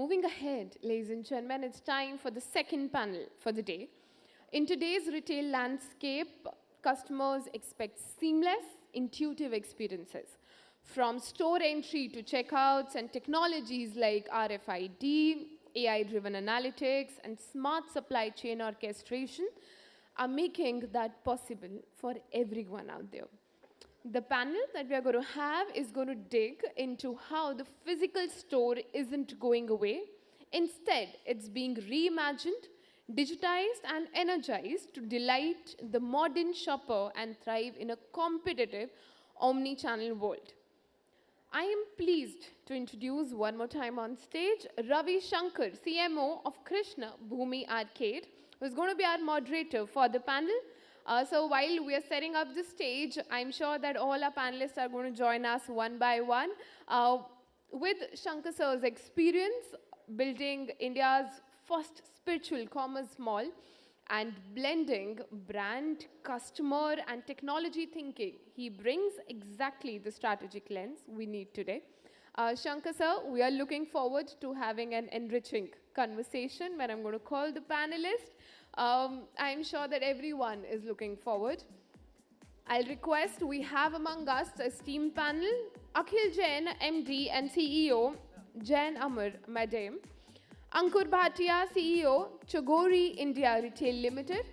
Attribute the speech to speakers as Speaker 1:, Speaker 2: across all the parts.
Speaker 1: moving ahead, ladies and gentlemen, it's time for the second panel for the day. In today's retail landscape, customers expect seamless, intuitive experiences. From store entry to checkouts and technologies like RFID, AI-driven analytics, and smart supply chain orchestration are making that possible for everyone out there. The panel that we are going to have is going to dig into how the physical store isn't going away. Instead, it's being reimagined, digitized, and energized to delight the modern shopper and thrive in a competitive omni-channel world. I am pleased to introduce one more time on stage Ravee Shanker, CMO of Krishna, Bhumi Arcade, who is going to be our moderator for the panel. So while we are setting up the stage, I'm sure that all our panelists are going to join us one by one. With Shankar sir's experience building India's first spiritual commerce mall and blending brand, customer, and technology thinking, he brings exactly the strategic lens we need today. Shankar sir, we are looking forward to having an enriching conversation when I'm going to call the panelists. I'm sure that everyone is looking forward. I'll request we have among us a esteemed panel, Akhil Jain, MD and CEO, Jain Amar, Madam, Ankur Bhatia, CEO, Chogori India Retail Limited,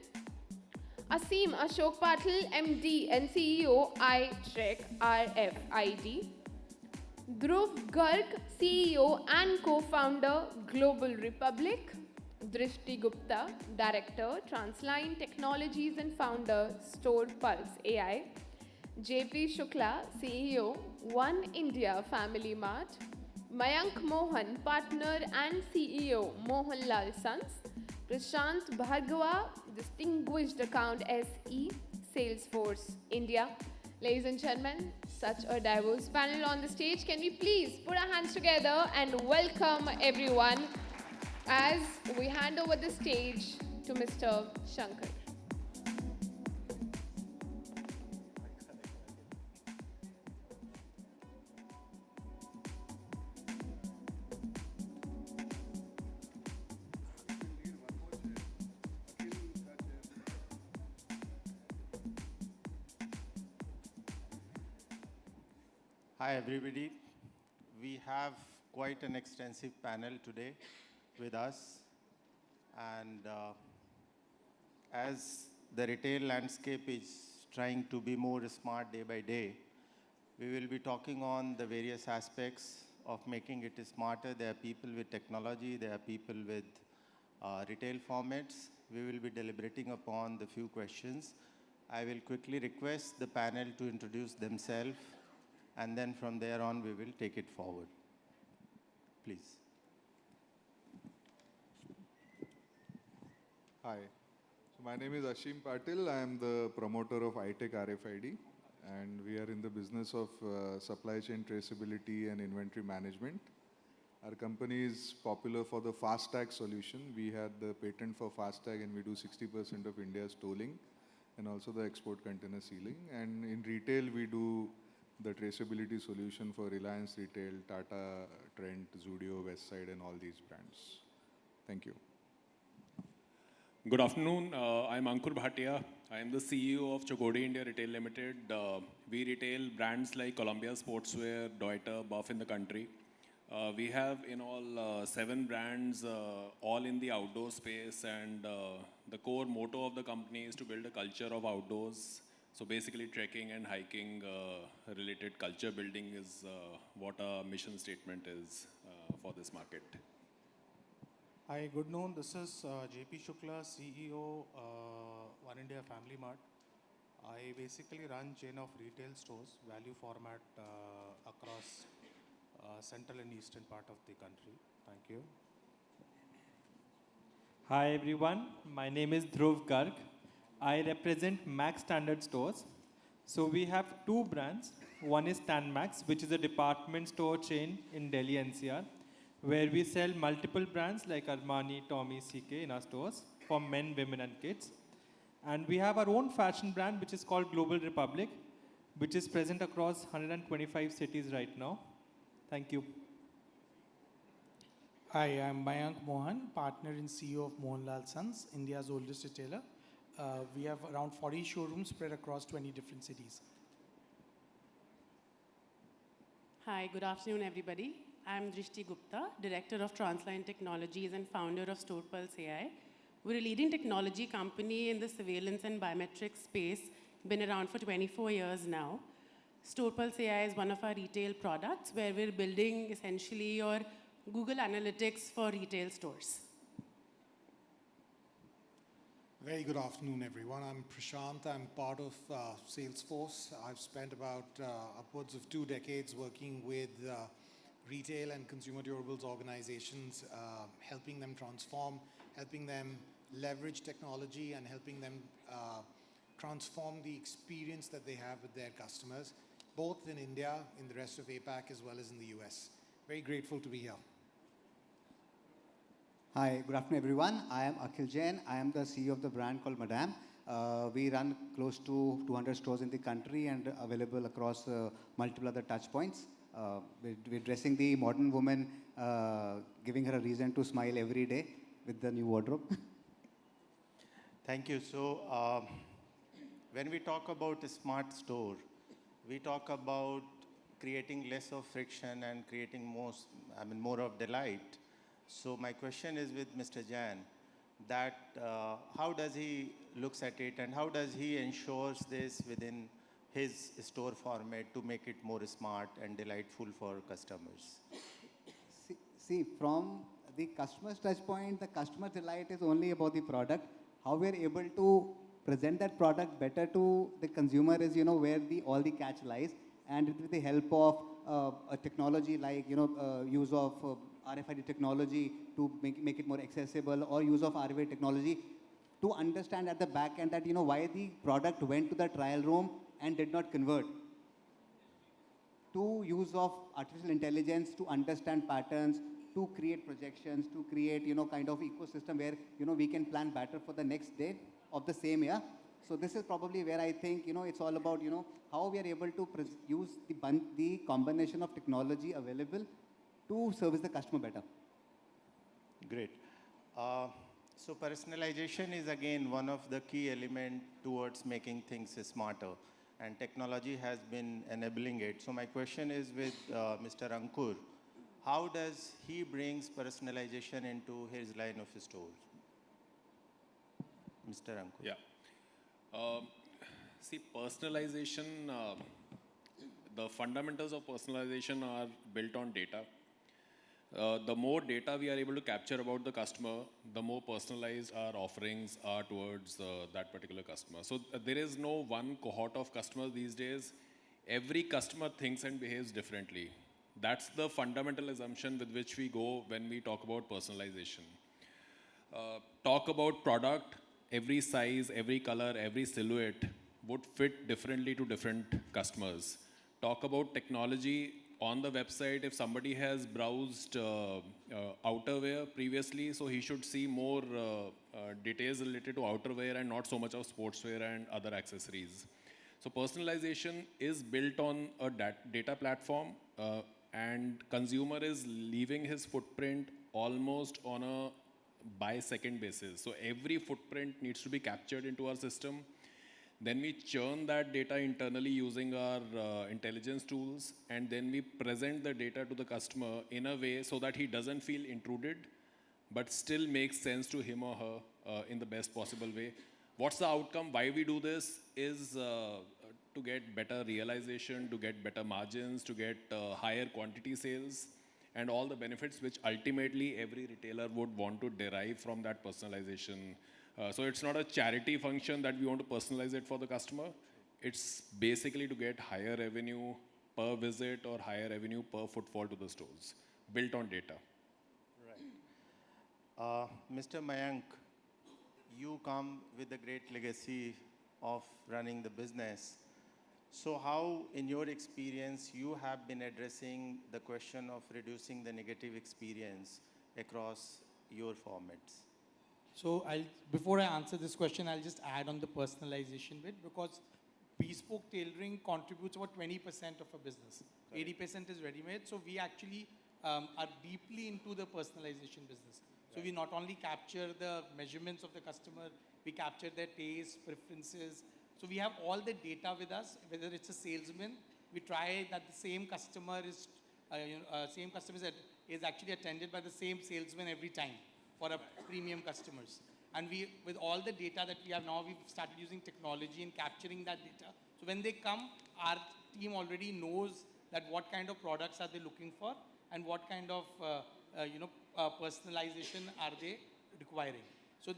Speaker 1: Ashim Ashok Patil, MD and CEO, i-TEK, RFID, Dhruv, Garg, CEO and co-founder, Global Republic, Drishti Gupta, Director, Transline Technologies and founder, Storepulse AI, Shukla, CEO, One India Family Mart, Mayank Mohan, Partner and CEO, Mohanlal Sons, Prashant Bhargava, Distinguished Account SE, Salesforce India. Ladies and gentlemen, such a diverse panel on the stage. Can we please put our hands together and welcome everyone as we hand over the stage to Mr. Shankar.
Speaker 2: Hi everybody. We have quite an extensive panel today with us, and as the retail landscape is trying to be more smart day by day, we will be talking on the various aspects of making it smarter. There are people with technology, there are people with retail formats. We will be deliberating upon the few questions. I will quickly request the panel to introduce themselves, and then from there on we will take it forward. Please.
Speaker 3: Hi, so my name is Ashim Patil. I am the promoter of i-TEK RFID, and we are in the business of supply chain traceability and inventory management. Our company is popular for the FASTag solution. We had the patent for FASTag, and we do 60% of India's tolling and also the export container sealing. And in retail, we do the traceability solution for Reliance Retail, Tata, Trent, Zudio, Westside, and all these brands. Thank you.
Speaker 4: Good afternoon. I'm Ankur Bhatia. I am the CEO of Chogori India Retail Limited. We retail brands like Columbia Sportswear, Deuter, Buff in the country. We have in all 7 brands, all in the outdoor space, and the core motto of the company is to build a culture of outdoors. So basically trekking and hiking related culture building is what our mission statement is for this market.
Speaker 5: Hi, good noon. This is Shukla, CEO, One India Family Mart. I basically run chain of retail stores, value format across central and eastern part of the country. Thank you.
Speaker 6: Hi everyone, my name is Dhruv Garg. I represent Max Standard Stores. So we have 2 brands. One is Stan Max, which is a department store chain in Delhi NCR, where we sell multiple brands like Armani, Tommy, CK in our stores for men, women and kids. And we have our own fashion brand, which is called Global Republic, which is present across 125 cities right now. Thank you.
Speaker 5: Hi, I'm Mayank Mohan, partner and CEO of Mohanlal Sons, India's oldest retailer. We have around 40 showrooms spread across 20 different cities.
Speaker 7: Hi, good afternoon, everybody. I'm Drishti Gupta, Director of Transline Technologies and founder of Storepulse AI. We're a leading technology company in the surveillance and biometrics space, been around for 24 years now. Storepulse AI is one of our retail products where we're building essentially your Google Analytics for retail stores.
Speaker 8: Very good afternoon, everyone. I'm Prashant. I'm part of Salesforce. I've spent about upwards of 2 decades working with retail and consumer durables organizations, helping them transform, helping them leverage technology, and helping them transform the experience that they have with their customers, both in India, in the rest of APAC, as well as in the US. Very grateful to be here.
Speaker 9: Hi, good afternoon, everyone. I am Akhil Jain. I am the CEO of the brand called Madame. We run close to 200 stores in the country and available across multiple other touch points. We're dressing the modern woman, giving her a reason to smile every day with the new wardrobe.
Speaker 2: Thank you. So, when we talk about a smart store, we talk about creating less of friction and creating more of delight. So my question is with Mr. Jain, that how does he looks at it and how does he ensures this within his store format to make it more smart and delightful for customers?
Speaker 9: See, from the customer's touch point, the customer delight is only about the product. How we are able to present that product better to the consumer is, where all the catch lies. And with the help of a technology like, use of RFID technology to make it more accessible, or use of RFID technology to understand at the back end that, why the product went to the trial room and did not convert. To use of artificial intelligence to understand patterns, to create projections, to create, kind of ecosystem where, we can plan better for the next day of the same year. So this is probably where I think, it's all about, how we are able to use the combination of technology available to service the customer better.
Speaker 2: Great. So personalization is again one of the key elements towards making things smarter, and technology has been enabling it. So my question is with Mr. Ankur, how does he brings personalization into his line of stores? Mr. Ankur.
Speaker 4: Yeah. See, personalization, the fundamentals of personalization are built on data. The more data we are able to capture about the customer, the more personalized our offerings are towards that particular customer. So there is no one cohort of customers these days. Every customer thinks and behaves differently. That's the fundamental assumption with which we go when we talk about personalization. Talk about product, every size, every color, every silhouette would fit differently to different customers. Talk about technology. On the website, if somebody has browsed outerwear previously, so he should see more details related to outerwear and not so much of sportswear and other accessories. So personalization is built on a data platform, and consumer is leaving his footprint almost on a by-second basis. So every footprint needs to be captured into our system. Then we churn that data internally using our intelligence tools, and then we present the data to the customer in a way so that he doesn't feel intruded, but still makes sense to him or her in the best possible way. What's the outcome? Why we do this is to get better realization, to get better margins, to get higher quantity sales, and all the benefits which ultimately every retailer would want to derive from that personalization. So it's not a charity function that we want to personalize it for the customer. It's basically to get higher revenue per visit or higher revenue per footfall to the stores, built on data.
Speaker 2: Right. Mr. Mayank, you come with a great legacy of running the business. So how, in your experience, you have been addressing the question of reducing the negative experience across your formats?
Speaker 5: So before I answer this question, I'll just add on the personalization bit, because bespoke tailoring contributes about 20% of our business. 80% is ready-made. So we actually
Speaker 10: are deeply into the personalization business. So we not only capture the measurements of the customer, we capture their tastes, preferences. So we have all the data with us, whether it's a salesman, we try that the same customer is, is actually attended by the same salesman every time for our premium customers. And we, with all the data that we have now, we've started using technology and capturing that data. So when they come, our team already knows that what kind of products are they looking for and what kind of personalization are they requiring. So,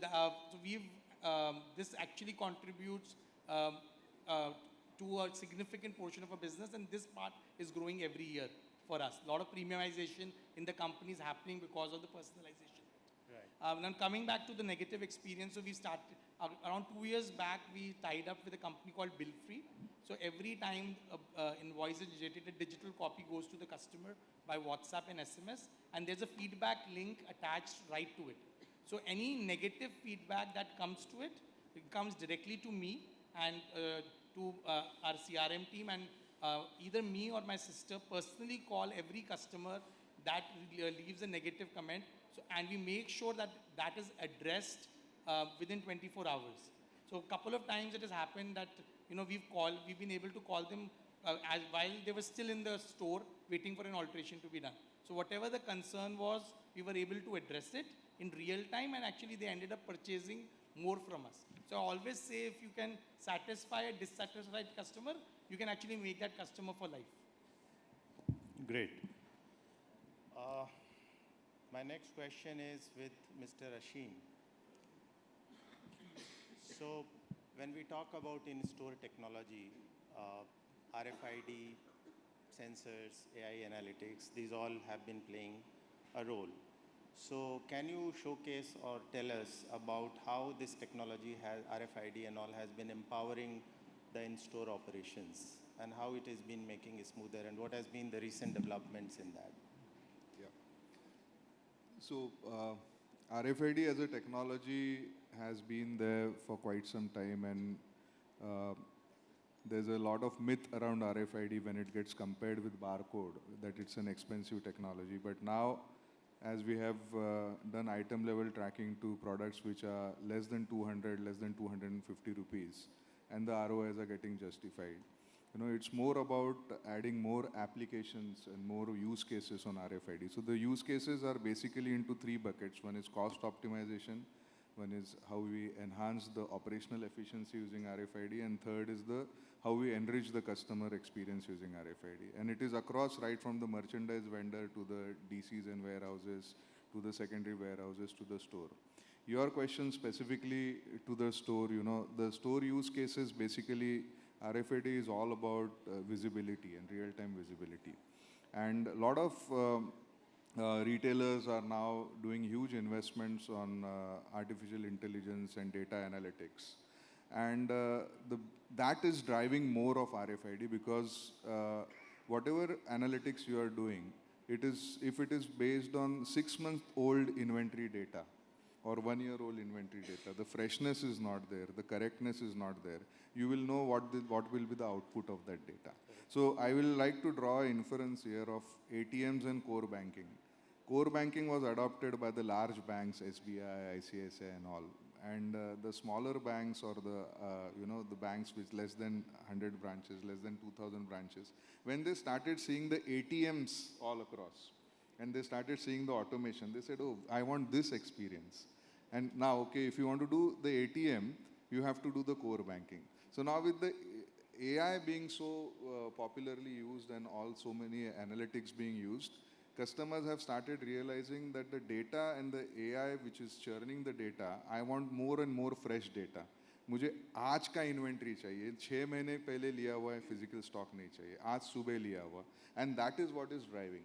Speaker 10: this actually contributes to a significant portion of our business, and this part is growing every year for us. A lot of premiumization in the company is happening because of the personalization. Right. Now coming back to the negative experience, so we started, around 2 years back, we tied up with a company called Bill Free. So every time invoice is generated, a digital copy goes to the customer by WhatsApp and SMS, and there's a feedback link attached right to it. So any negative feedback that comes to it, it comes directly to me and to our CRM team, and either me or my sister personally call every customer that leaves a negative comment. So, and we make sure that that is addressed within 24 hours. So a couple of times it has happened that we've been able to call them as while they were still in the store waiting for an alteration to be done. So whatever the concern was, we were able to address it in real time, and actually they ended up purchasing more from us. So I always say, if you can satisfy a dissatisfied customer, you can actually make that customer for life.
Speaker 2: Great. My next question is with Mr. Ashim. So when we talk about in-store technology, RFID, sensors, AI analytics, these all have been playing a role. So can you showcase or tell us about how this technology, RFID and all, has been empowering the in-store operations and how it has been making it smoother, and what has been the recent developments in that?
Speaker 3: Yeah. So RFID as a technology has been there for quite some time, and there's a lot of myth around RFID when it gets compared with barcode, that it's an expensive technology. But now, as we have done item level tracking to products which are less than 200, less than 250 rupees, and the ROIs are getting justified. It's more about adding more applications and more use cases on RFID. So the use cases are basically into 3 buckets. One is cost optimization, one is how we enhance the operational efficiency using RFID, and third is how we enrich the customer experience using RFID. And it is across, right from the merchandise vendor to the DCs and warehouses, to the secondary warehouses, to the store. Your question specifically to the store, the store use cases, basically RFID is all about visibility and real-time visibility. And a lot of retailers are now doing huge investments on artificial intelligence and data analytics. And that is driving more of RFID, because whatever analytics you are doing, if it is based on 6-month-old inventory data or 1-year-old inventory data, the freshness is not there, the correctness is not there. You will know what will be the output of that data. So I will like to draw an inference here of ATMs and core banking. Core banking was adopted by the large banks, SBI, ICICI and all. And the smaller banks, or the banks with less than 100 branches, less than 2,000 branches, when they started seeing the ATMs all across, and they started seeing the automation, they said, oh, I want this experience. And now, okay, if you want to do the ATM, you have to do the core banking. So now with the AI being so popularly used and so many analytics being used, customers have started realizing that the data and the AI which is churning the data, I want more and more fresh data. मुझे आज का inventory चाहिए, 6 महीने पहले लिया हुआ है physical stock नहीं चाहिए, आज सुबह लिया हुआ, and that is what is driving.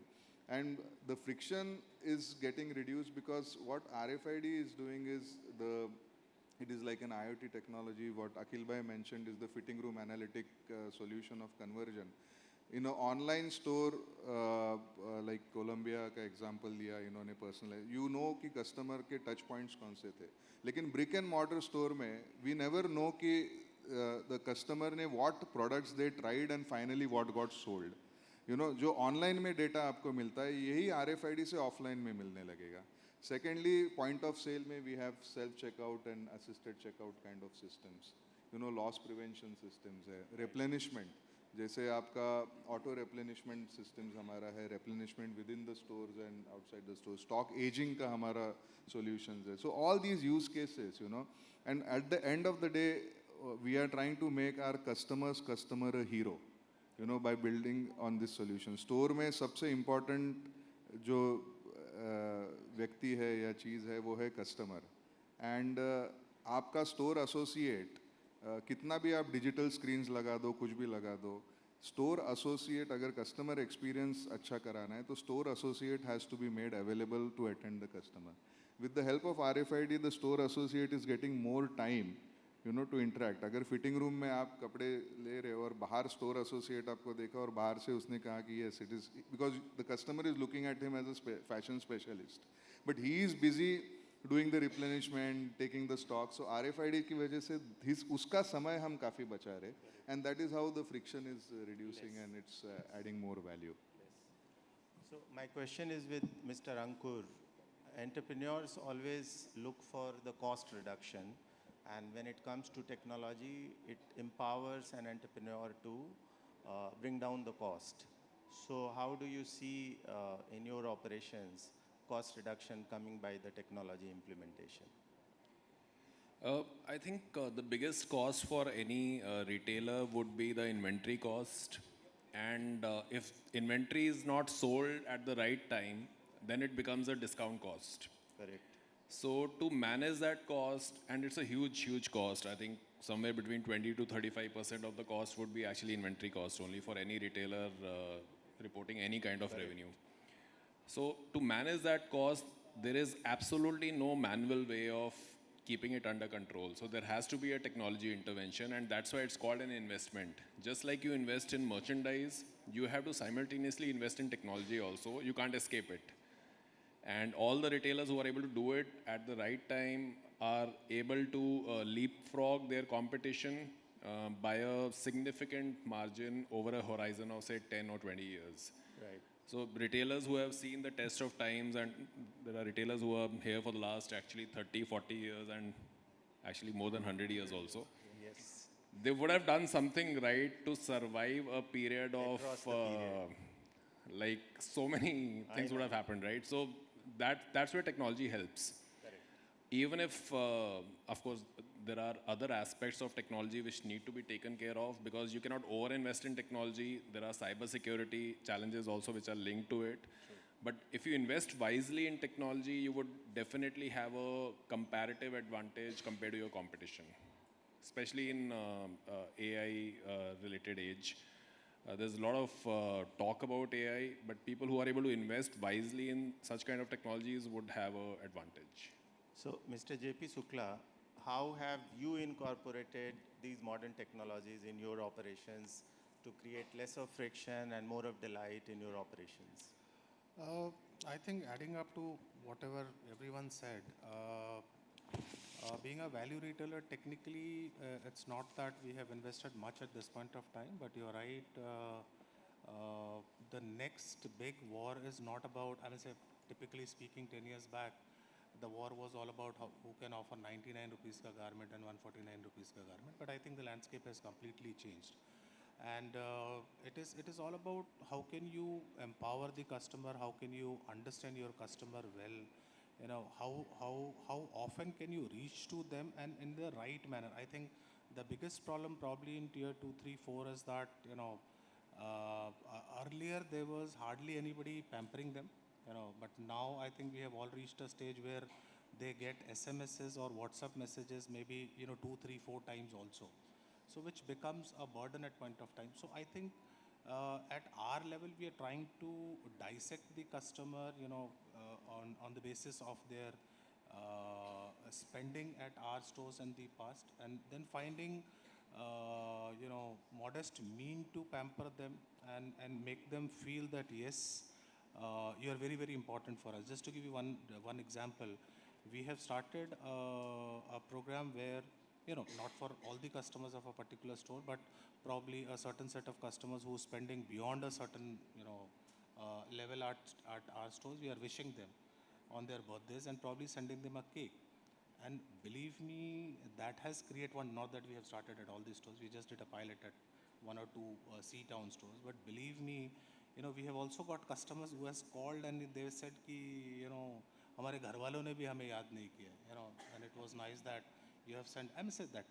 Speaker 3: And the friction is getting reduced, because what RFID is doing is it is like an IoT technology. What Akhil bhai mentioned is the fitting room analytic solution of conversion. In an online store, like Colombia का example लिया इन्होंने personalize, कि customer के touch points कौन से थे. लेकिन brick and mortar store में, we never know कि the customer ने what products they tried and finally what got sold. जो ऑनलाइन में डेटा आपको मिलता है यही RFID से ऑफलाइन में मिलने लगेगा. Secondly, point of sale में we have self checkout and assisted checkout kind of systems. Loss prevention systems है, replenishment. जैसे आपका auto replenishment systems हमारा है, replenishment within the stores and outside the stores. Stock aging का हमारा solutions है. So all these use cases, and at the end of the day, we are trying to make our customer a hero, by building on this solution. Store में सबसे important जो व्यक्ति है या चीज़ है वो है कस्टमर. एंड आपका स्टोर एसोसिएट कितना भी आप डिजिटल स्क्रीन्स लगा दो, कुछ भी लगा दो, स्टोर एसोसिएट अगर कस्टमर एक्सपीरियंस अच्छा कराना है तो store associate has to be made available to attend the customer. With the help of RFID the store associate is getting more time to interact. अगर फिटिंग रूम में आप कपड़े ले रहे हो और बाहर स्टोर एसोसिएट आपको देखा और बाहर से उसने कहा कि yes it is, because the customer is looking at him as a fashion specialist, but he is busy doing the replenishment, taking the stock. So RFID की वजह से उसका समय हम काफ़ी बचा रहे, and that is how the friction is reducing and it's adding more value.
Speaker 2: So my question is with Mr. Ankur. Entrepreneurs always look for the cost reduction. And when it comes to technology, it empowers an entrepreneur to bring down the cost. So how do you see in your operations cost reduction coming by the technology implementation?
Speaker 4: I think the biggest cost for any retailer would be the inventory cost. And if inventory is not sold at the right time, then it becomes a discount cost.
Speaker 2: Correct.
Speaker 4: So to manage that cost, and it's a huge cost, I think somewhere between 20 to 35% of the cost would be actually inventory cost only for any retailer reporting any kind of revenue. So to manage that cost, there is absolutely no manual way of keeping it under control. So there has to be a technology intervention, and that's why it's called an investment. Just like you invest in merchandise, you have to simultaneously invest in technology also. You can't escape it. And all the retailers who are able to do it at the right time are able to leapfrog their competition by a significant margin over a horizon of say 10 or 20 years.
Speaker 2: Right.
Speaker 4: So retailers who have seen the test of times, and there are retailers who are here for the last actually 30, 40 years and actually more than 100 years also.
Speaker 2: Yes.
Speaker 4: They would have done something right to survive a period of
Speaker 2: Across the period.
Speaker 4: like so many things would have happened, right? So that's where technology helps.
Speaker 2: Correct.
Speaker 4: Even if, of course, there are other aspects of technology which need to be taken care of, because you cannot over-invest in technology. There are cybersecurity challenges also which are linked to it.
Speaker 2: Sure.
Speaker 4: But if you invest wisely in technology, you would definitely have a comparative advantage compared to your competition, especially in AI-related age. There's a lot of talk about AI, but people who are able to invest wisely in such kind of technologies would have an advantage.
Speaker 2: So, Mr. JP Shukla, how have you incorporated these modern technologies in your operations to create less of friction and more of delight in your operations?
Speaker 5: I think adding up to whatever everyone said, being a value retailer, technically, it's not that we have invested much at this point of time, but you're right. The next big war is not about, I would say, typically speaking, 10 years back, the war was all about who can offer 99 rupees ka garment and 149 rupees ka garment. But I think the landscape has completely changed. And it is all about how can you empower the customer, how can you understand your customer well, how often can you reach to them and in the right manner. I think the biggest problem probably in tier 2, 3, 4 is that, earlier there was hardly anybody pampering them, but now I think we have all reached a stage where they get SMSs or WhatsApp messages maybe, 2, 3, 4 times also. So which becomes a burden at point of time. So I think at our level, we are trying to dissect the customer, on the basis of their spending at our stores in the past, and then finding, modest mean to pamper them and make them feel that yes, you are very, very important for us. Just to give you one example, we have started a program where not for all the customers of a particular store, but probably a certain set of customers who are spending beyond a certain, level at our stores. We are wishing them on their birthdays and probably sending them a cake. And believe me, that has created one, not that we have started at all these stores, we just did a pilot at one or two C-town stores, but believe me, we have also got customers who has called and they said ki, हमारे घर वालों ने भी हमें याद नहीं किया, and it was nice that you have sent. I said that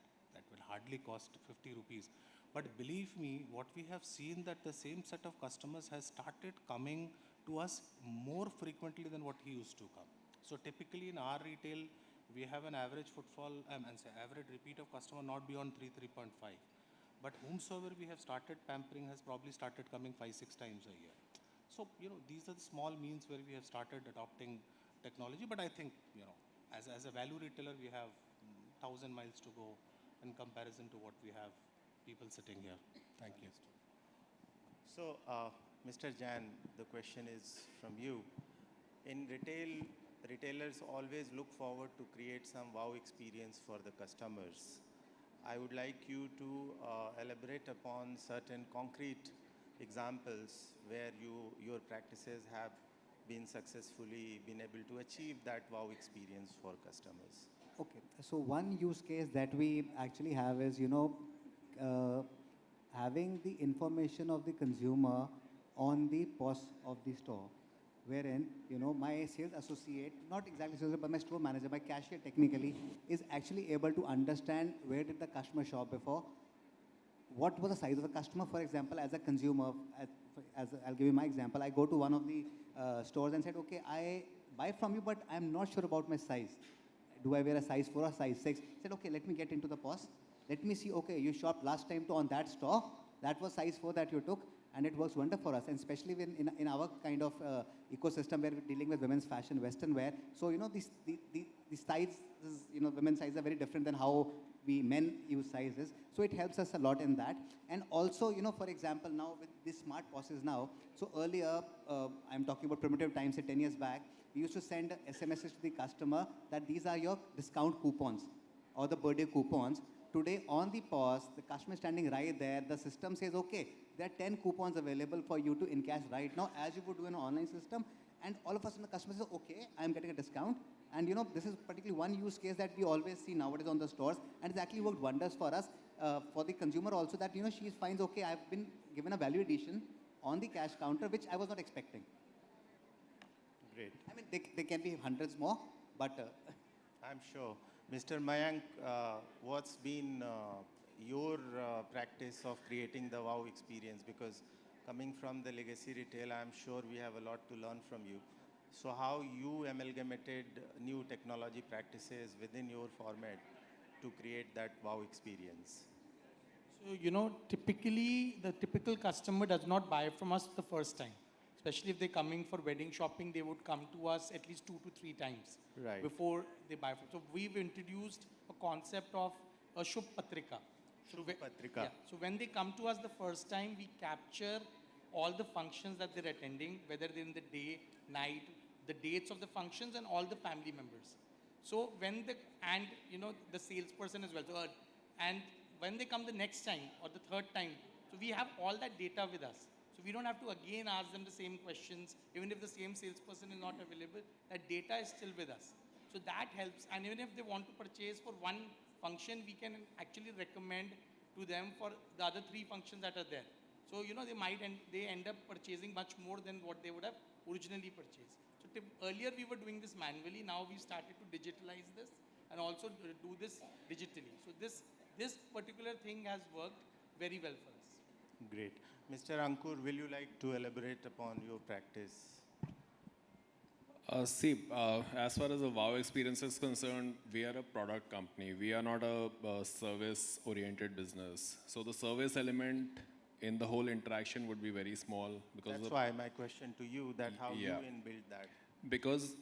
Speaker 5: will hardly cost 50 rupees. But believe me, what we have seen that the same set of customers has started coming to us more frequently than what he used to come. So typically in our retail, we have an average footfall, average repeat of customer not beyond 3.5. But whomsoever we have started pampering has probably started coming 5-6 times a year. So, these are the small means where we have started adopting technology. But I think, as a value retailer, we have 1,000 miles to go in comparison to what we have people sitting here. Thank you.
Speaker 2: So, Mr. Jain, the question is from you. In retail, retailers always look forward to create some wow experience for the customers. I would like you to elaborate upon certain concrete examples where your practices have been successfully been able to achieve that wow experience for customers.
Speaker 9: Okay, so one use case that we actually have is, having the information of the consumer on the POS of the store, wherein, my sales associate, not exactly sales, but my store manager, my cashier technically, is actually able to understand where did the customer shop before, what was the size of the customer. For example, as a consumer, I'll give you my example. I go to one of the stores and said, okay, I buy from you, but I'm not sure about my size. Do I wear a size 4 or size 6? Said, okay, let me get into the POS. Let me see, okay, you shopped last time on that store. That was size 4 that you took, and it works wonder for us. And especially in our kind of ecosystem where we're dealing with women's fashion, Western wear. So, the sizes, women's sizes are very different than how we men use sizes. So it helps us a lot in that. And also, for example, now with these smart POSes now, so earlier, I'm talking about primitive times, say 10 years back, we used to send SMSs to the customer that these are your discount coupons or the birthday coupons. Today on the POS, the customer is standing right there. The system says, okay, there are 10 coupons available for you to encash right now as you would do in an online system. And all of a sudden the customer says, okay, I'm getting a discount. And this is particularly one use case that we always see nowadays on the stores. And it's actually worked wonders for us, for the consumer also, that, she finds, okay, I've been given a value addition on the cash counter, which I was not expecting.
Speaker 2: Great.
Speaker 9: I mean, they can be hundreds more, but...
Speaker 2: I'm sure. Mr. Mayank, what's been your practice of creating the wow experience? Because coming from the legacy retail, I'm sure we have a lot to learn from you. So how you amalgamated new technology practices within your format to create that wow experience?
Speaker 10: So, typically, the typical customer does not buy from us the first time. Especially if they're coming for wedding shopping, they would come to us at least 2 to 3 times before they buy. So we've introduced a concept of a Shubh Patrika. Yeah. So when they come to us the first time, we capture all the functions that they're attending, whether they're in the day, night, the dates of the functions, and all the family members. So when the salesperson as well. So, and when they come the next time or the third time, so we have all that data with us. So we don't have to again ask them the same questions. Even if the same salesperson is not available, that data is still with us. So that helps. And even if they want to purchase for one function, we can actually recommend to them for the other 3 functions that are there. So, they end up purchasing much more than what they would have originally purchased. So earlier we were doing this manually. Now we started to digitalize this and also do this digitally. So this particular thing has worked very well for us.
Speaker 2: Great. Mr. Ankur, will you like to elaborate upon your practice?
Speaker 4: As far as the wow experience is concerned, we are a product company. We are not a service-oriented business. So the service element in the whole interaction would be very small.
Speaker 2: That's why my question to you, that how you inbuild that.
Speaker 4: Because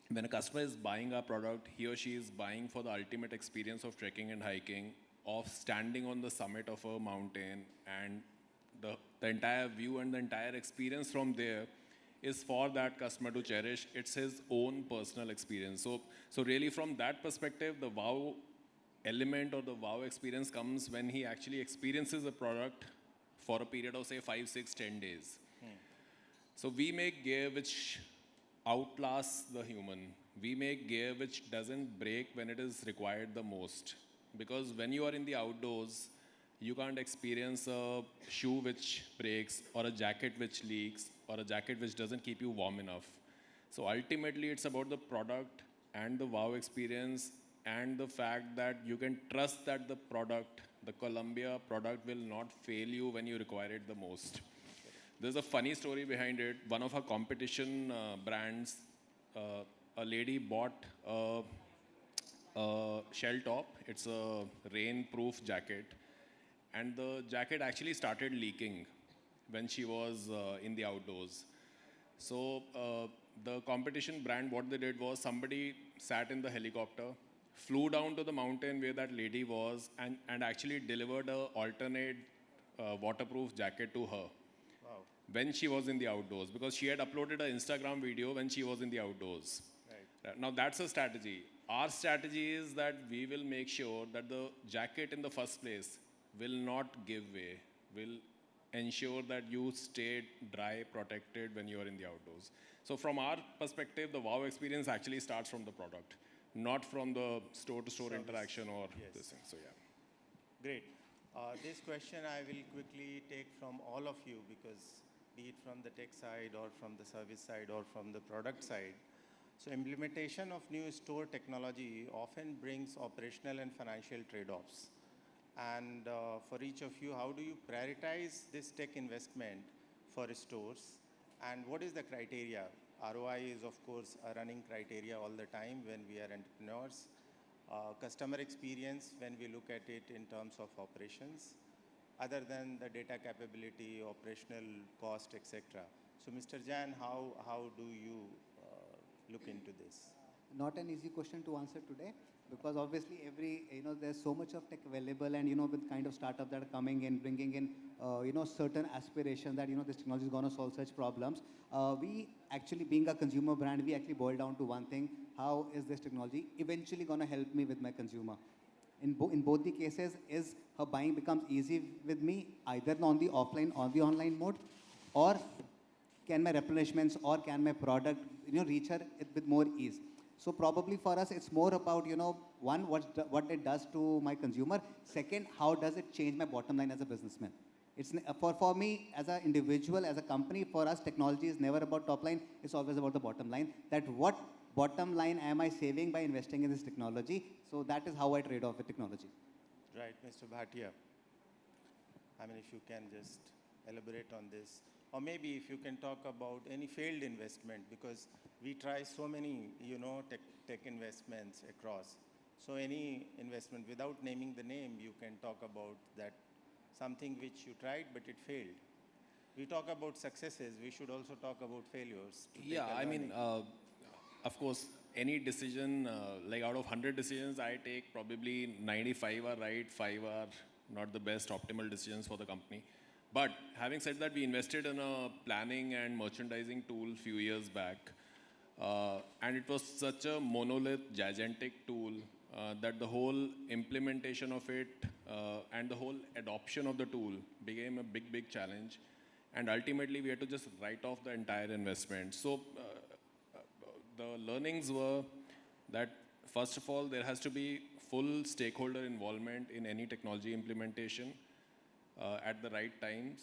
Speaker 4: when a customer is buying our product, he or she is buying for the ultimate experience of trekking and hiking, of standing on the summit of a mountain, and the entire view and the entire experience from there is for that customer to cherish. It's his own personal experience. So really from that perspective, the wow element or the wow experience comes when he actually experiences a product for a period of say 5, 6, 10 days. So we make gear which outlasts the human. We make gear which doesn't break when it is required the most. Because when you are in the outdoors, you can't experience a shoe which breaks or a jacket which leaks or a jacket which doesn't keep you warm enough. So ultimately it's about the product and the wow experience and the fact that you can trust that the product, the Columbia product will not fail you when you require it the most. There's a funny story behind it. One of our competition brands, a lady bought a shell top. It's a rain-proof jacket. And the jacket actually started leaking when she was in the outdoors. So the competition brand, what they did was somebody sat in the helicopter, flew down to the mountain where that lady was, and actually delivered an alternate waterproof jacket to her.
Speaker 2: Wow.
Speaker 4: When she was in the outdoors, because she had uploaded an Instagram video when she was in the outdoors.
Speaker 2: Right.
Speaker 4: Now that's a strategy. Our strategy is that we will make sure that the jacket in the first place will not give way, will ensure that you stay dry, protected when you are in the outdoors. So from our perspective, the wow experience actually starts from the product, not from the store-to-store interaction or this thing. So yeah.
Speaker 2: Great. This question I will quickly take from all of you because be it from the tech side or from the service side or from the product side. So implementation of new store technology often brings operational and financial trade-offs. And for each of you, how do you prioritize this tech investment for stores? And what is the criteria? ROI is, of course, a running criteria all the time when we are entrepreneurs. Customer experience when we look at it in terms of operations, other than the data capability, operational cost, etc. So, Mr. Jain, how do you look into this?
Speaker 9: Not an easy question to answer today because obviously there's so much of tech available and, with kind of startup that are coming in, bringing in, certain aspirations that, this technology is going to solve such problems. We actually, being a consumer brand, we actually boil down to one thing: how is this technology eventually going to help me with my consumer? In both the cases, is her buying becomes easy with me either on the offline or the online mode, or can my replenishments or can my product, reach her with more ease? So probably for us, it's more about, one, what it does to my consumer. Second, how does it change my bottom line as a businessman? It's for me as an individual, as a company, for us, technology is never about top line. It's always about the bottom line. That what bottom line am I saving by investing in this technology? So that is how I trade off with technology.
Speaker 2: Right, Mr. Bhatia. I mean, if you can just elaborate on this. Or maybe if you can talk about any failed investment, because we try so many, tech investments across. So any investment, without naming the name, you can talk about that something which you tried, but it failed. We talk about successes, we should also talk about failures.
Speaker 4: Yeah, I mean, of course, any decision, like out of 100 decisions I take, probably 95 are right, 5 are not the best optimal decisions for the company. But having said that, we invested in a planning and merchandising tool a few years back. And it was such a monolith, gigantic tool that the whole implementation of it and the whole adoption of the tool became a big, big challenge. And ultimately, we had to just write off the entire investment. So the learnings were that, first of all, there has to be full stakeholder involvement in any technology implementation. At the right times,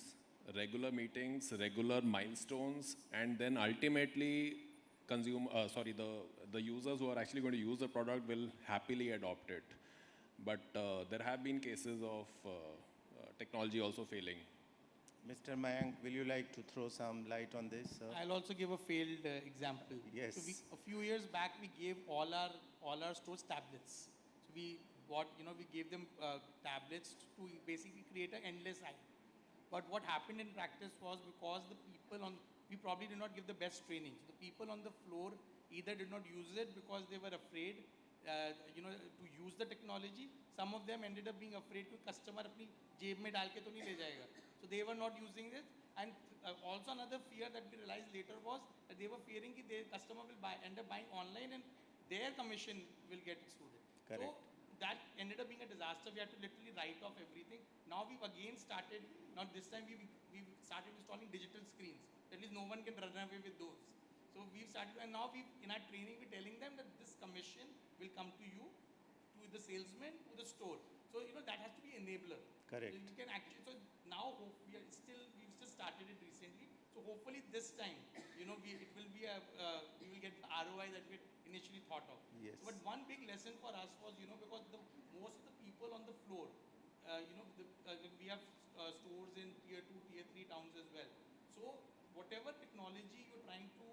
Speaker 4: regular meetings, regular milestones, and then ultimately the users who are actually going to use the product will happily adopt it. But there have been cases of technology also failing.
Speaker 2: Mr. Mayank, will you like to throw some light on this?
Speaker 10: I'll also give a failed example.
Speaker 2: Yes.
Speaker 10: So a few years back, we gave all our stores tablets. So we gave them tablets to basically create an endless aisle. But what happened in practice was, because the people we probably did not give the best training. So the people on the floor either did not use it because they were afraid, to use the technology. Some of them ended up being afraid that customer apni jeb mein dal ke to nahi le jayega. So they were not using it. And also another fear that we realized later was that they were fearing that their customer will end up buying online and their commission will get excluded.
Speaker 2: Correct.
Speaker 10: So that ended up being a disaster. We had to literally write off everything. Now we've again started, now this time we've started installing digital screens. At least no one can run away with those. So we've started, and now in our training, we're telling them that this commission will come to you, to the salesman, to the store. So, that has to be enabler.
Speaker 2: Correct.
Speaker 10: So you can actually, so now we've just started it recently. So hopefully this time, it will be we will get the ROI that we had initially thought of.
Speaker 2: Yes.
Speaker 10: So, but one big lesson for us was, because most of the people on the floor, we have stores in tier 2, tier 3 towns as well. So whatever technology you're trying to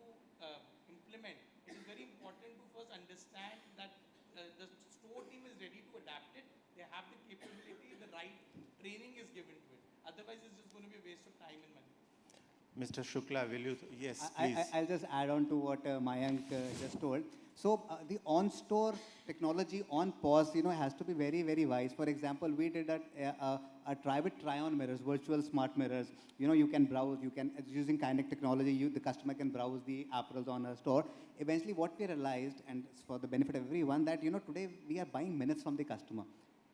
Speaker 10: implement, it is very important to first understand that the store team is ready to adapt it. They have the capability, the right training is given to it. Otherwise, it's just going to be a waste of time and money.
Speaker 2: Mr. Shukla, will you? Yes, please.
Speaker 9: I'll just add on to what Mayank just told. So the on-store technology on POS, has to be very, very wise. For example, we did a private try-on mirrors, virtual smart mirrors. You can browse, using Kinetic technology, the customer can browse the apparels on a store. Eventually, what we realized, and it's for the benefit of everyone, that, today we are buying minutes from the customer.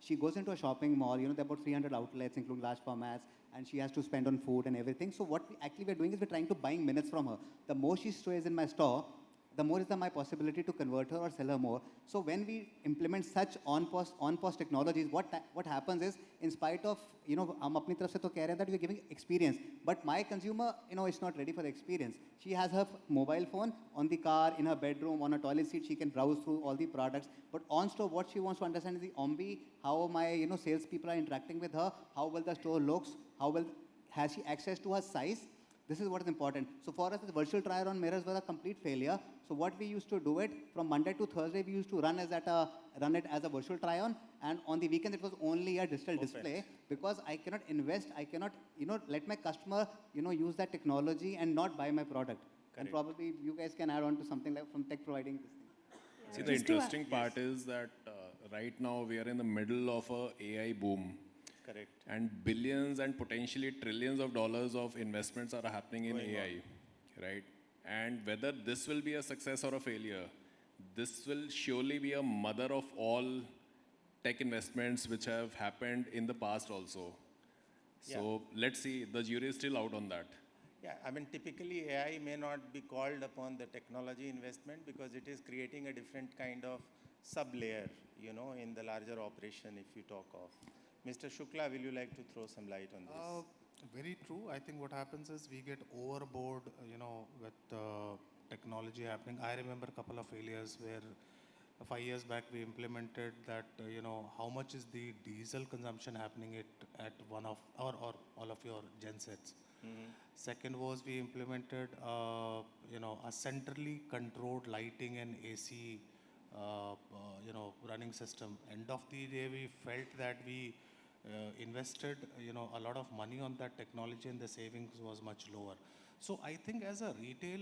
Speaker 9: She goes into a shopping mall, there are about 300 outlets, including large formats, and she has to spend on food and everything. So what we're doing is we're trying to buy minutes from her. The more she stays in my store, the more is my possibility to convert her or sell her more. So when we implement such on-POS technologies, what happens is, in spite of, हम अपनी तरफ से तो कह रहे हैं that we're giving experience, but my consumer, is not ready for the experience. She has her mobile phone on the car, in her bedroom, on a toilet seat. She can browse through all the products. But on store, what she wants to understand is the ombi, how my, sales people are interacting with her, how well the store looks, how well has she access to her size. This is what is important. So for us, the virtual try-on mirrors were a complete failure. So what we used to do it, from Monday to Thursday, we used to run it as a virtual try-on. And on the weekend, it was only a digital display. Because I cannot invest, I cannot, let my customer, use that technology and not buy my product. Correct. And probably you guys can add on to something like from tech providing this thing.
Speaker 4: Yeah. See, the interesting part is that right now we are in the middle of a AI boom.
Speaker 2: Correct.
Speaker 4: And billions and potentially trillions of dollars of investments are happening in AI, right? And whether this will be a success or a failure, this will surely be a mother of all tech investments which have happened in the past also. So let's see, the jury is still out on that.
Speaker 2: Yeah, typically AI may not be called upon the technology investment because it is creating a different kind of sub-layer, in the larger operation if you talk of. Mr. Shukla, will you like to throw some light on this?
Speaker 5: Very true. I think what happens is we get overboard, with technology happening. I remember a couple of failures where 5 years back we implemented that, how much is the diesel consumption happening at one of or all of your gen sets. Mm-hmm. Second was we implemented, a centrally controlled lighting and AC, running system. End of the day, we felt that we invested, a lot of money on that technology and the savings was much lower. So I think as a retail,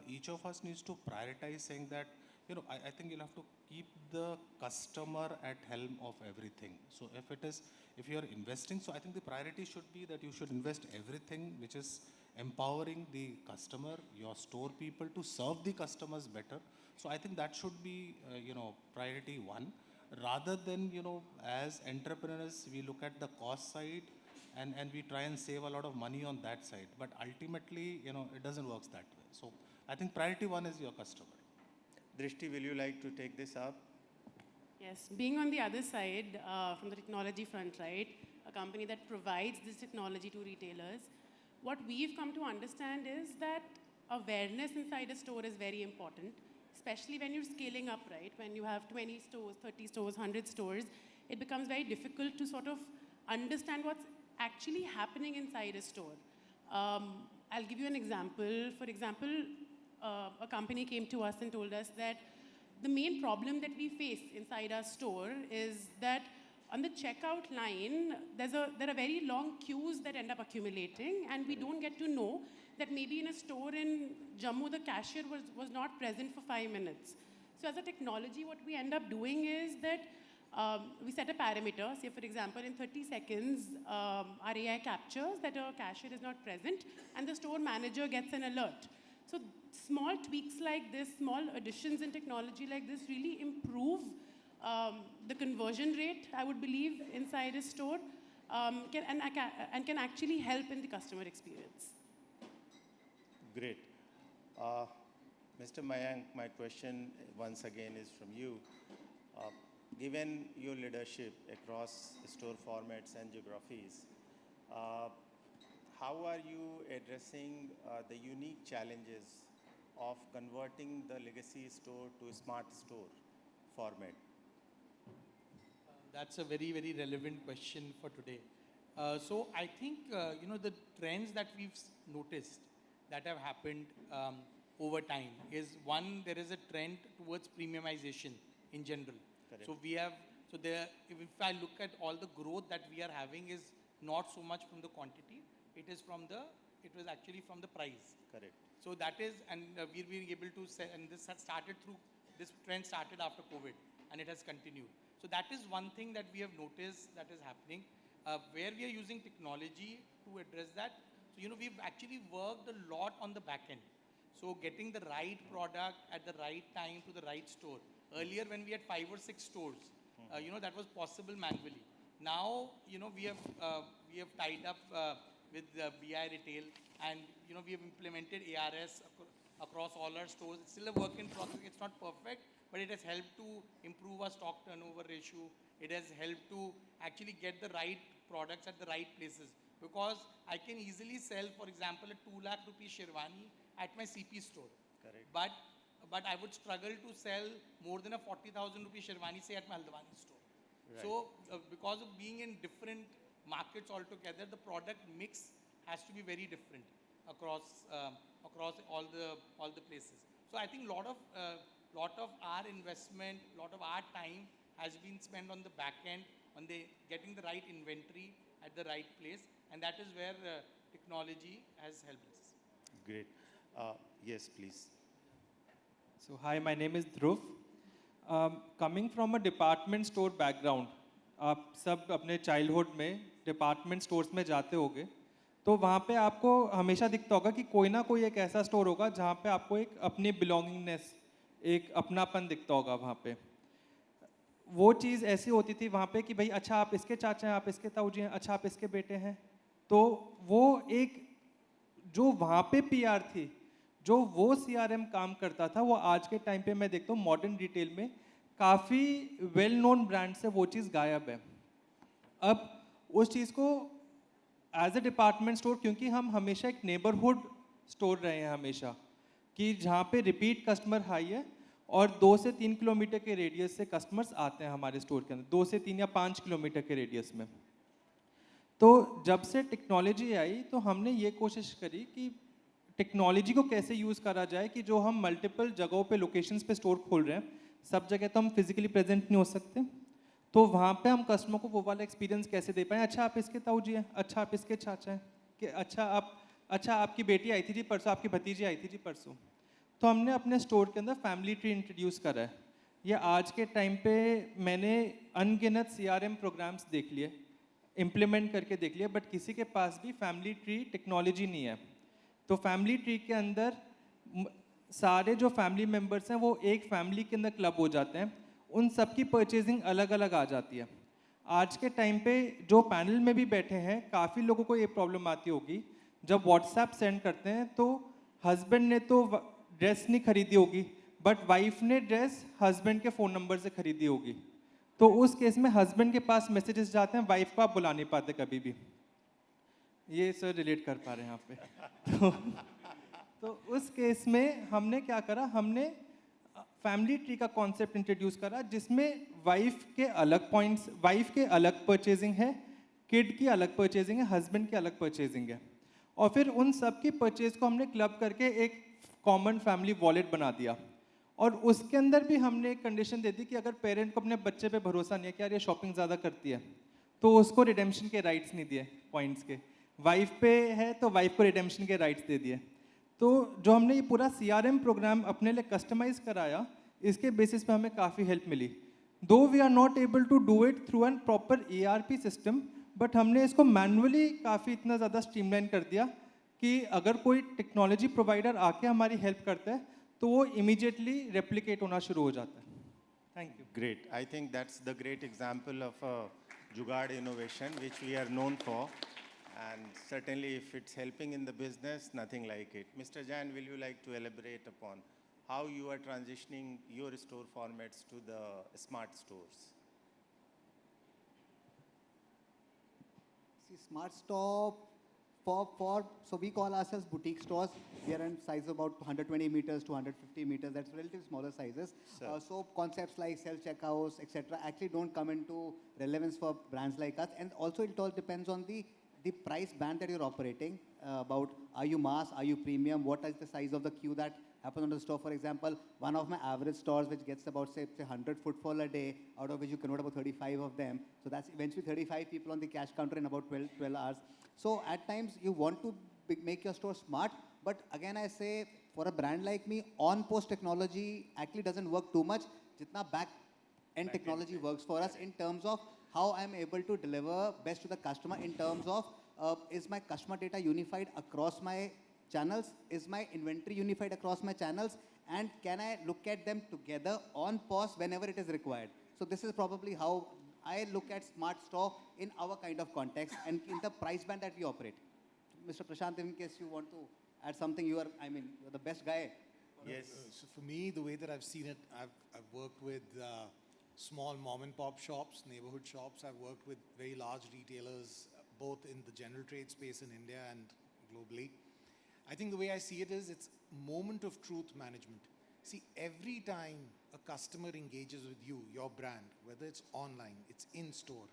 Speaker 5: each of us needs to prioritize saying that, I think you'll have to keep the customer at helm of everything. So if you're investing, so I think the priority should be that you should invest everything which is empowering the customer, your store people to serve the customers better. So I think that should be, priority one. Rather than, as entrepreneurs, we look at the cost side and we try and save a lot of money on that side. But ultimately, it doesn't work that way. So I think priority one is your customer.
Speaker 2: Drishti, will you like to take this up?
Speaker 7: Yes, being on the other side, from the technology front, right, a company that provides this technology to retailers, what we've come to understand is that awareness inside a store is very important. Especially when you're scaling up, right? When you have 20 stores, 30 stores, 100 stores, it becomes very difficult to sort of understand what's actually happening inside a store. I'll give you an example. For example, a company came to us and told us that the main problem that we face inside our store is that on the checkout line, there are very long queues that end up accumulating, and we don't get to know that maybe in a store in Jammu, the cashier was not present for 5 minutes. So as a technology, what we end up doing is that we set a parameter. Say, for example, in 30 seconds, our AI captures that a cashier is not present, and the store manager gets an alert. So small tweaks like this, small additions in technology like this really improve the conversion rate, I would believe, inside a store, can actually help in the customer experience.
Speaker 2: Great. Mr. Mayank, my question once again is from you. Given your leadership across store formats and geographies, how are you addressing the unique challenges of converting the legacy store to a smart store format?
Speaker 10: That's a very, very relevant question for today. So I think, the trends that we've noticed that have happened over time is one, there is a trend towards premiumization in general.
Speaker 2: Correct.
Speaker 10: So if I look at all the growth that we are having is not so much from the quantity, it was actually from the price.
Speaker 2: Correct.
Speaker 10: So that is, and we're being able to say, and this trend started after COVID, and it has continued. So that is one thing that we have noticed that is happening, where we are using technology to address that. So, we've actually worked a lot on the back end. So getting the right product at the right time to the right store. Earlier, when we had 5 or 6 stores, that was possible manually. Now, we have tied up with BI Retail, and we have implemented ARS across all our stores. It's still a work in progress. It's not perfect, but it has helped to improve our stock turnover ratio. It has helped to actually get the right products at the right places. Because I can easily sell, for example, a 2 lakh rupee Sherwani at my CP store.
Speaker 2: Correct.
Speaker 10: But I would struggle to sell more than a 40,000 rupee Sherwani, say, at my Haldwani store.
Speaker 2: Right.
Speaker 10: So because of being in different markets altogether, the product mix has to be very different across all the places. So I think lot of our investment, lot of our time has been spent on the back end, on getting the right inventory at the right place, and that is where technology has helped us.
Speaker 2: Great. Yes, please.
Speaker 6: So hi, my name is Dhruv. Coming from a department store background, आप सब अपने childhood में department stores में जाते होगे, तो वहाँ पे आपको हमेशा दिखता होगा कि कोई ना कोई एक ऐसा store होगा जहाँ पे आपको एक अपनी belongingness, एक अपनापन दिखता होगा वहाँ पे. वो चीज़ ऐसी होती थी वहाँ पे कि भाई अच्छा आप इसके चाचा हैं, आप इसके ताऊ जी हैं, अच्छा आप इसके बेटे हैं. तो वो एक जो वहाँ पे PR थी, जो वो CRM काम करता था, वो आज के टाइम पे मैं देखता हूँ मॉडर्न रिटेल में काफ़ी वेल नोन ब्रांड से वो चीज़ गायब है. अब उस चीज़ को एज ए डिपार्टमेंट स्टोर, क्योंकि हम हमेशा एक नेबरहुड स्टोर रहे हैं हमेशा, कि जहाँ पे रिपीट कस्टमर हाई है और 2 से 3 किलोमीटर के रेडियस से कस्टमर्स आते हैं हमारे स्टोर के अंदर, 2 से 3 या 5 किलोमीटर के रेडियस में. तो जब से टेक्नोलॉजी आई तो हमने ये कोशिश करी कि टेक्नोलॉजी को कैसे यूज़ करा जाए कि जो हम मल्टीपल जगहों पे लोकेशंस पे स्टोर खोल रहे हैं, सब जगह तो हम फिजिकली प्रेजेंट नहीं हो सकते, तो वहाँ पे हम कस्टमर को वो वाला एक्सपीरियंस कैसे दे पाएँ. अच्छा आप इसके ताऊ जी हैं, अच्छा आप इसके चाचा हैं, कि अच्छा आपकी बेटी आई थी जी परसों, आपकी भतीजी आई थी जी परसों. तो हमने अपने स्टोर के अंदर फैमिली ट्री इंट्रोड्यूस करा है. ये आज के टाइम पे मैंने अनगिनत CRM प्रोग्राम्स देख लिए, इम्प्लीमेंट करके देख लिया, बट किसी के पास भी फैमिली ट्री टेक्नोलॉजी नहीं है. तो फैमिली ट्री के अंदर सारे जो फैमिली मेम्बर्स हैं वो एक फैमिली के अंदर क्लब हो जाते हैं, उन सब की परचेजिंग अलग अलग आ जाती है. आज के टाइम पे जो पैनल में भी बैठे हैं, काफ़ी लोगों को ये प्रॉब्लम आती होगी, जब व्हाट्सएप सेंड करते हैं तो हस्बैंड ने तो ड्रेस नहीं खरीदी होगी, बट वाइफ ने ड्रेस हस्बैंड के फ़ोन नंबर से खरीदी होगी. तो उस केस में हस्बैंड के पास मैसेजेस जाते हैं, वाइफ को आप बुला नहीं पाते कभी भी. ये सर रिलेट कर पा रहे हैं यहाँ पे. तो उस केस में हमने क्या करा, हमने फैमिली ट्री का कॉन्सेप्ट इंट्रोड्यूस करा, जिसमें वाइफ के अलग परचेजिंग है, किड की अलग परचेजिंग है, हस्बैंड की अलग परचेजिंग है, और फिर उन सब की परचेज को हमने क्लब करके एक कॉमन फैमिली वॉलेट बना दिया. और उसके अंदर भी हमने एक कंडीशन दे दी कि अगर पेरेंट को अपने बच्चे पे भरोसा नहीं है कि यार ये शॉपिंग ज़्यादा करती है, तो उसको रिडेम्पशन के राइट्स नहीं दिए पॉइंट्स के. वाइफ पे है तो वाइफ को रिडेम्पशन के राइट्स दे दिए. तो जो हमने ये पूरा CRM प्रोग्राम अपने लिए कस्टमाइज कराया, इसके बेसिस पे हमें काफ़ी हेल्प मिली. Though we are not able to do it through an proper ERP system, but हमने इसको मैनुअली काफ़ी इतना ज़्यादा स्ट्रीमलाइन कर दिया कि अगर कोई टेक्नोलॉजी प्रोवाइडर आके हमारी हेल्प करता है तो वो इमीडिएटली रेप्लिकेट होना शुरू हो जाता है. Thank you.
Speaker 2: Great. I think that's the great example of a Jugaad innovation, which we are known for. And certainly, if it's helping in the business, nothing like it. Mr. Jain, will you like to elaborate upon how you are transitioning your store formats to the smart stores?
Speaker 9: See, smart store, so we call ourselves boutique stores. We are in size of about 120 meters to 150 meters. That's relatively smaller sizes. So concepts like self-checkouts, etc., actually don't come into relevance for brands like us. And also it all depends on the price band that you're operating, about are you mass, are you premium, what is the size of the queue that happens on the store. For example, one of my average stores which gets about say 100 footfall a day, out of which you convert about 35 of them. So that's eventually 35 people on the cash counter in about 12 hours. So at times you want to make your store smart, but again I say for a brand like me, on-post technology actually doesn't work too much. Jitna back-end technology works for us in terms of how I'm able to deliver best to the customer in terms of is my customer data unified across my channels? Is my inventory unified across my channels? And can I look at them together on pause whenever it is required? So this is probably how I look at smart store in our kind of context and in the price band that we operate. Mr. Prashant, in case you want to add something, you're the best guy.
Speaker 2: Yes.
Speaker 8: So for me, the way that I've seen it, I've worked with small mom and pop shops, neighborhood shops. I've worked with very large retailers, both in the general trade space in India and globally. I think the way I see it is it's moment of truth management. See, every time a customer engages with you, your brand, whether it's online, it's in-store,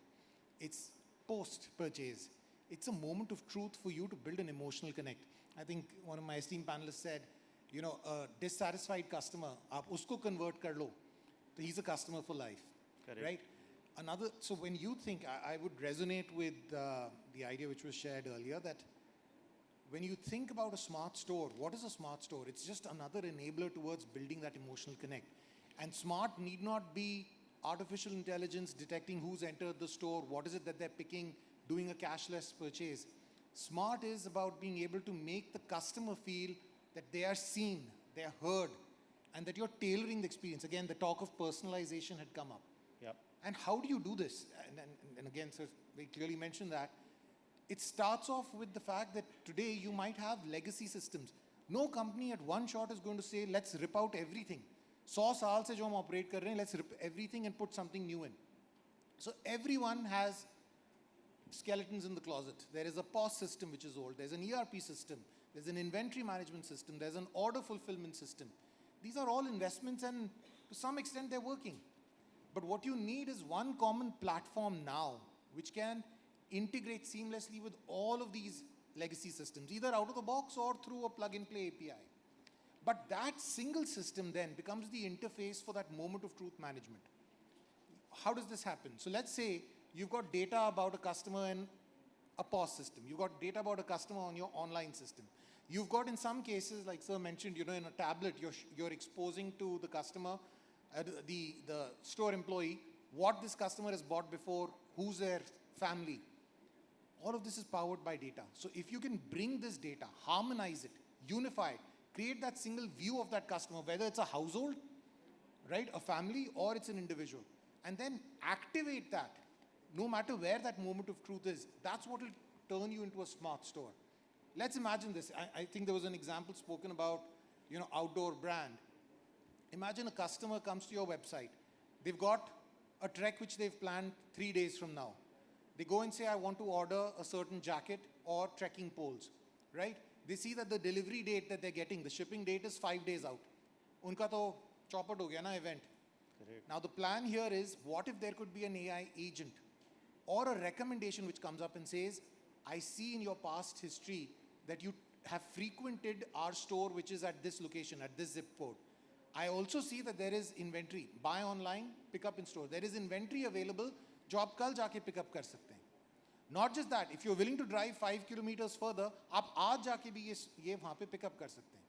Speaker 8: it's post-purchase, it's a moment of truth for you to build an emotional connect. I think one of my esteemed panelists said, you know, a dissatisfied customer, aap usko convert kar lo, so he's a customer for life.
Speaker 2: Correct.
Speaker 8: Right? So when you think, I would resonate with the idea which was shared earlier that when you think about a smart store, what is a smart store? It's just another enabler towards building that emotional connect. And smart need not be artificial intelligence detecting who's entered the store, what is it that they're picking, doing a cashless purchase. Smart is about being able to make the customer feel that they are seen, they are heard, and that you're tailoring the experience. Again, the talk of personalization had come up.
Speaker 2: Yep.
Speaker 8: And how do you do this? And again, sir, we clearly mentioned that. It starts off with the fact that today you might have legacy systems. No company at one shot is going to say, let's rip out everything. 100 saal se jo hum operate kar rahe hain, let's rip everything and put something new in. So everyone has skeletons in the closet. There is a POS system which is old. There's an ERP system. There's an inventory management system. There's an order fulfillment system. These are all investments and to some extent they're working. But what you need is one common platform now which can integrate seamlessly with all of these legacy systems, either out of the box or through a plug-and-play API. But that single system then becomes the interface for that moment of truth management. How does this happen? So let's say you've got data about a customer in a POS system. You've got data about a customer on your online system. You've got in some cases, like sir mentioned, you know, in a tablet, you're exposing to the customer, the store employee, what this customer has bought before, who's their family. All of this is powered by data. So if you can bring this data, harmonize it, unify it, create that single view of that customer, whether it's a household, right, a family, or it's an individual, and then activate that, no matter where that moment of truth is, that's what will turn you into a smart store. Let's imagine this. I think there was an example spoken about, you know, outdoor brand. Imagine a customer comes to your website. They've got a trek which they've planned 3 days from now. They go and say, I want to order a certain jacket or trekking poles, right? They see that the delivery date that they're getting, the shipping date is 5 days out. Unka to chopad ho gaya na event. Correct. Now the plan here is, what if there could be an AI agent or a recommendation which comes up and says, I see in your past history that you have frequented our store which is at this location, at this zip code. I also see that there is inventory. Buy online, pick up in store. There is inventory available. जो आप कल जाके pick up कर सकते हैं. Not just that, if you're willing to drive 5 kilometers further, आप आज जाके भी ये वहाँ पे pick up कर सकते हैं.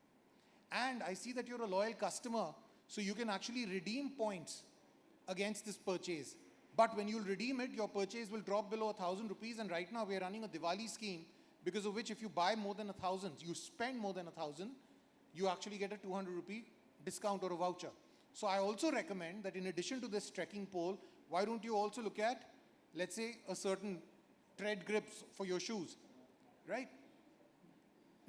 Speaker 8: And I see that you're a loyal customer, so you can actually redeem points against this purchase. But when you redeem it, your purchase will drop below 1,000 rupees. And right now we're running a Diwali scheme, because of which if you buy more than 1,000, you spend more than 1,000, you actually get a 200 rupee discount or a voucher. So I also recommend that in addition to this trekking pole, why don't you also look at, let's say, a certain tread grips for your shoes, right?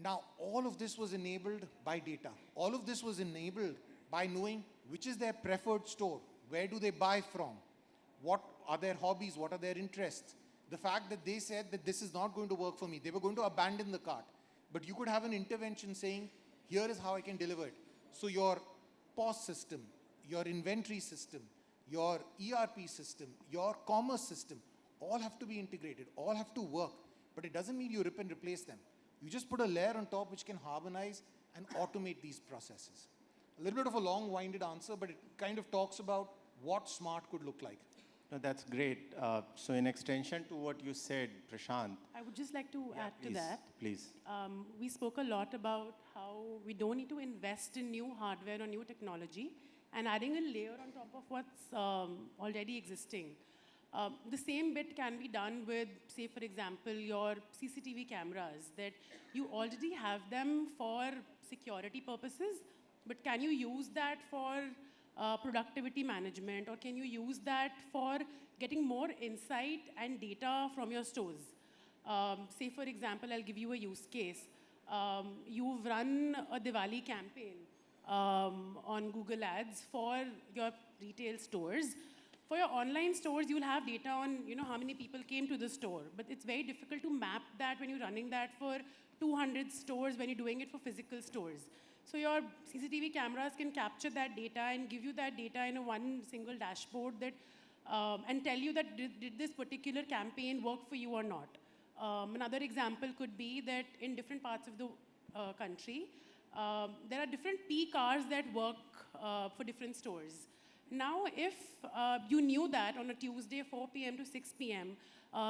Speaker 8: Now, all of this was enabled by data. All of this was enabled by knowing which is their preferred store, where do they buy from, what are their hobbies, what are their interests. The fact that they said that this is not going to work for me, they were going to abandon the cart. But you could have an intervention saying, here is how I can deliver it. So your POS system, your inventory system, your ERP system, your commerce system, all have to be integrated, all have to work. But it doesn't mean you rip and replace them. You just put a layer on top which can harmonize and automate these processes. A little bit of a long-winded answer, but it kind of talks about what smart could look like.
Speaker 2: No, that's great. So in extension to what you said, Prashant.
Speaker 7: I would just like to add to that.
Speaker 2: Please.
Speaker 7: We spoke a lot about how we don't need to invest in new hardware or new technology and adding a layer on top of what's already existing. The same bit can be done with, say, for example, your CCTV cameras, that you already have them for security purposes, but can you use that for productivity management, or can you use that for getting more insight and data from your stores? Say, for example, I'll give you a use case. You've run a Diwali campaign on Google Ads for your retail stores. For your online stores, you'll have data on how many people came to the store, but it's very difficult to map that when you're running that for 200 stores when you're doing it for physical stores. So your CCTV cameras can capture that data and give you that data in one single dashboard that, and tell you that did this particular campaign work for you or not. Another example could be that in different parts of the country, there are different P cars that work for different stores. Now, if you knew that on a Tuesday, 4 p.m. to 6 p.m.,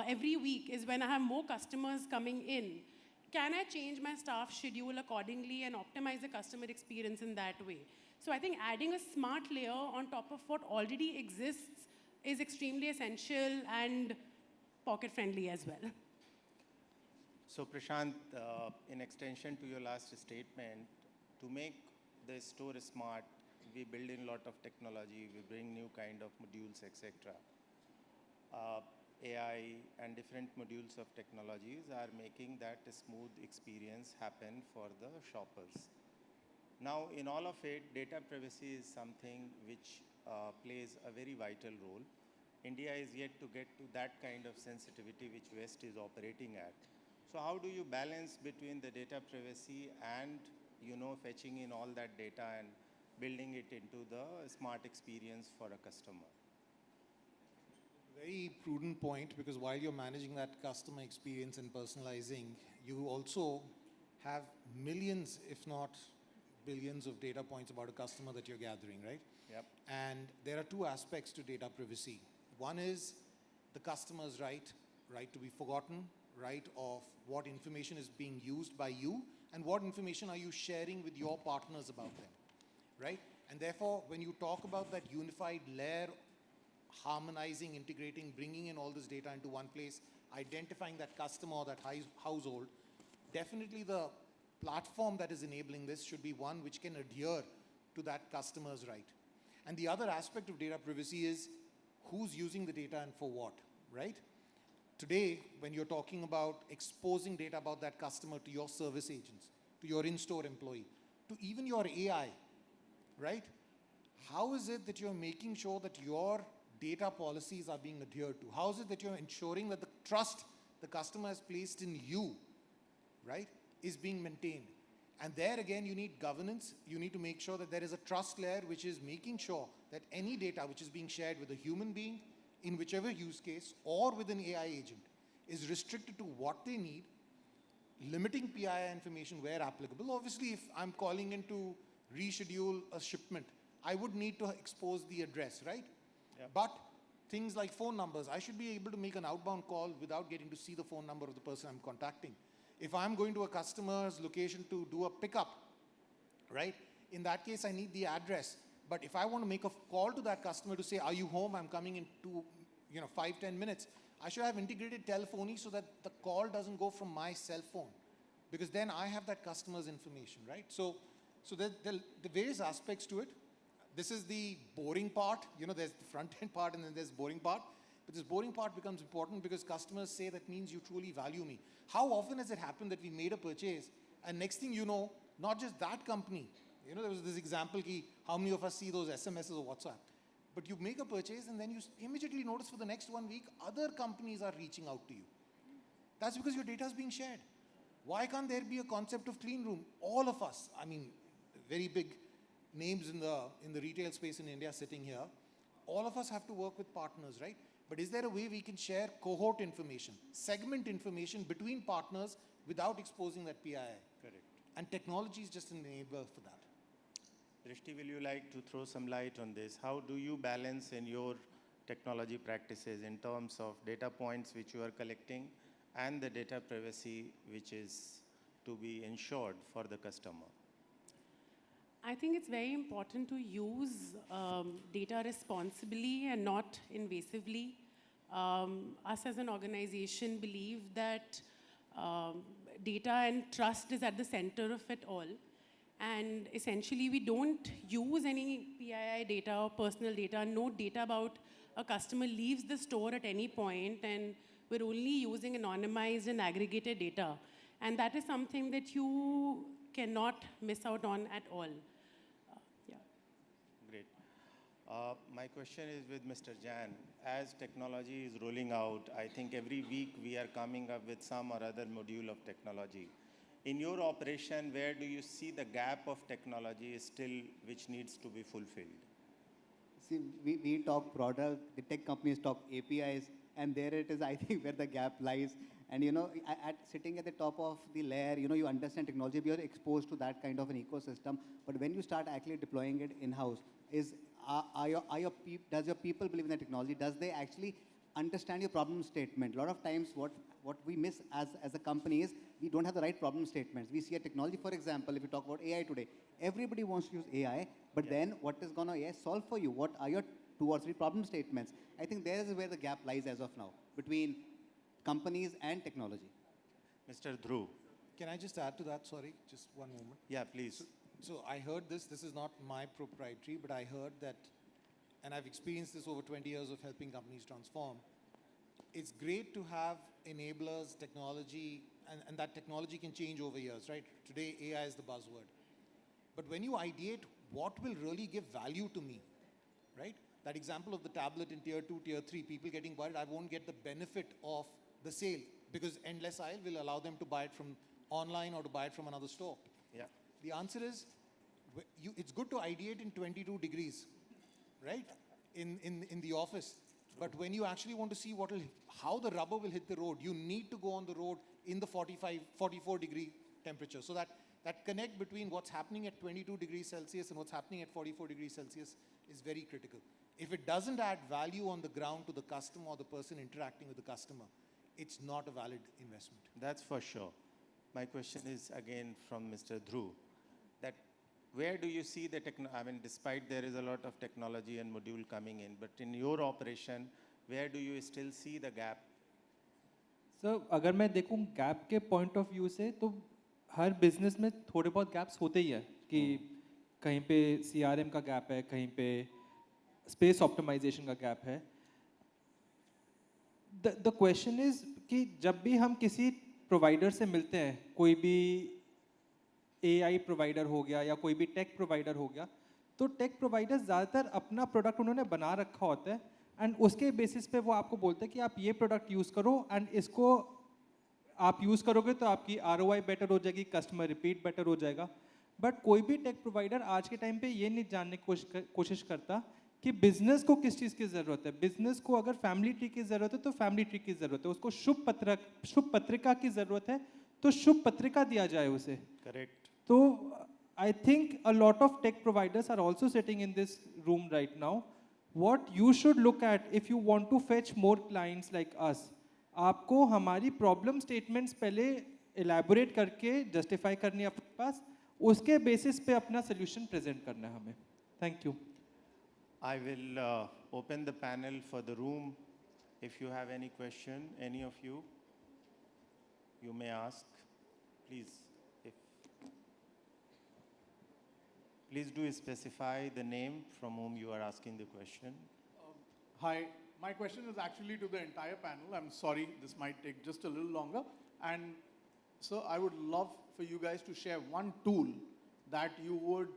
Speaker 7: every week is when I have more customers coming in, can I change my staff schedule accordingly and optimize the customer experience in that way? So I think adding a smart layer on top of what already exists is extremely essential and pocket-friendly as well.
Speaker 2: So Prashant, in extension to your last statement, to make the store smart, we build in a lot of technology, we bring new kind of modules, etc. AI and different modules of technologies are making that a smooth experience happen for the shoppers. Now, in all of it, data privacy is something which plays a very vital role. India is yet to get to that kind of sensitivity which West is operating at. So how do you balance between the data privacy and, fetching in all that data and building it into the smart experience for a customer?
Speaker 8: Very prudent point, because while you're managing that customer experience and personalizing, you also have millions, if not billions of data points about a customer that you're gathering, right?
Speaker 2: Yep.
Speaker 8: And there are two aspects to data privacy. One is the customer's right to be forgotten, right of what information is being used by you and what information are you sharing with your partners about them, right? And therefore, when you talk about that unified layer, harmonizing, integrating, bringing in all this data into one place, identifying that customer or that household, definitely the platform that is enabling this should be one which can adhere to that customer's right. And the other aspect of data privacy is who's using the data and for what, right? Today, when you're talking about exposing data about that customer to your service agents, to your in-store employee, to even your AI, right? How is it that you're making sure that your data policies are being adhered to? How is it that you're ensuring that the trust the customer has placed in you, right, is being maintained? And there again, you need governance. You need to make sure that there is a trust layer which is making sure that any data which is being shared with a human being in whichever use case or with an AI agent is restricted to what they need, limiting PII information where applicable. Obviously, if I'm calling in to reschedule a shipment, I would need to expose the address, right?
Speaker 2: Yep.
Speaker 8: But things like phone numbers, I should be able to make an outbound call without getting to see the phone number of the person I'm contacting. If I'm going to a customer's location to do a pickup, right? In that case, I need the address. But if I want to make a call to that customer to say, are you home? I'm coming in 5-10 minutes. I should have integrated telephony so that the call doesn't go from my cell phone, because then I have that customer's information, right? So the various aspects to it. this is the boring part. You know, there's the front end part and then there's boring part. But this boring part becomes important because customers say that means you truly value me. How often has it happened that we made a purchase and next thing you know, not just that company, you know, there was this example ki how many of us see those SMSs or WhatsApp. But you make a purchase and then you immediately notice for the next 1 week, other companies are reaching out to you. That's because your data is being shared. Why can't there be a concept of clean room? All of us, I mean, very big names in the retail space in India sitting here, all of us have to work with partners, right? But is there a way we can share cohort information, segment information between partners without exposing that PII?
Speaker 2: Correct.
Speaker 8: And technology is just an enabler for that.
Speaker 2: Drishti, will you like to throw some light on this? How do you balance in your technology practices in terms of data points which you are collecting and the data privacy which is to be ensured for the customer?
Speaker 7: I think it's very important to use data responsibly and not invasively. Us as an organization believe that data and trust is at the center of it all. And essentially, we don't use any PII data or personal data. No data about a customer leaves the store at any point, and we're only using anonymized and aggregated data. And that is something that you cannot miss out on at all. Yeah.
Speaker 2: Great. My question is with Mr. Jain. As technology is rolling out, I think every week we are coming up with some or other module of technology. In your operation, where do you see the gap of technology still which needs to be fulfilled?
Speaker 9: See, we talk product, the tech companies talk APIs, and there it is, I think, where the gap lies. And, you know, sitting at the top of the layer, you know, you understand technology, you're exposed to that kind of an ecosystem. But when you start actually deploying it in-house, does your people believe in the technology? Does they actually understand your problem statement? A lot of times what we miss as a company is we don't have the right problem statements. We see a technology, for example, if you talk about AI today, everybody wants to use AI, but then what is going to AI solve for you? What are your 2 or 3 problem statements? I think there is where the gap lies as of now between companies and technology.
Speaker 2: Mr. Dhruv.
Speaker 8: Can I just add to that? Sorry, just one moment.
Speaker 2: Yeah, please.
Speaker 8: So I heard this is not my proprietary, but I heard that, and I've experienced this over 20 years of helping companies transform. It's great to have enablers, technology, and that technology can change over years, right? Today, AI is the buzzword. But when you ideate what will really give value to me, right? That example of the tablet in tier 2, tier 3, people getting worried, I won't get the benefit of the sale because endless aisle will allow them to buy it from online or to buy it from another store.
Speaker 2: Yeah.
Speaker 8: The answer is, it's good to ideate in 22 degrees, right? In the office. But when you actually want to see how the rubber will hit the road, you need to go on the road in the 44 degree temperature. So that connect between what's happening at 22 degrees Celsius and what's happening at 44 degrees Celsius is very critical. If it doesn't add value on the ground to the customer or the person interacting with the customer, it's not a valid investment.
Speaker 2: That's for sure. My question is again from Mr. Dhruv, that where do you see the despite there is a lot of technology and module coming in, but in your operation, where do you still see the gap?
Speaker 6: So, अगर मैं देखूं gap के point of view से, तो हर business में थोड़े बहुत gaps होते ही हैं कि कहीं पे CRM का gap है, कहीं पे space optimization का gap है. The question is कि जब भी हम किसी provider से मिलते हैं, कोई भी AI provider हो गया या कोई भी tech provider हो गया, तो tech providers ज़्यादातर अपना product उन्होंने बना रखा होता है and उसके basis पे वो आपको बोलते हैं कि आप ये product use करो and इसको आप use करोगे तो आपकी ROI better हो जाएगी, customer repeat better हो जाएगा. But कोई भी tech provider आज के time पे ये नहीं जानने की कोशिश करता कि business को किस चीज़ की ज़रूरत है. Business को अगर family tree की ज़रूरत है तो family tree की ज़रूरत है. उसको शुभ पत्रिका की ज़रूरत है तो शुभ पत्रिका दिया जाए उसे.
Speaker 2: Correct.
Speaker 6: So I think a lot of tech providers are also sitting in this room right now. What you should look at if you want to fetch more clients like us, आपको हमारी problem statements पहले elaborate करके justify करनी है अपने पास, उसके basis पे अपना solution present करना है हमें. Thank you.
Speaker 2: I will open the panel for the room. If you have any question, any of you, you may ask. Please. Please do specify the name from whom you are asking the question.
Speaker 11: Hi, my question is actually to the entire panel. I'm sorry, this might take just a little longer. And so I would love for you guys to share one tool that you would,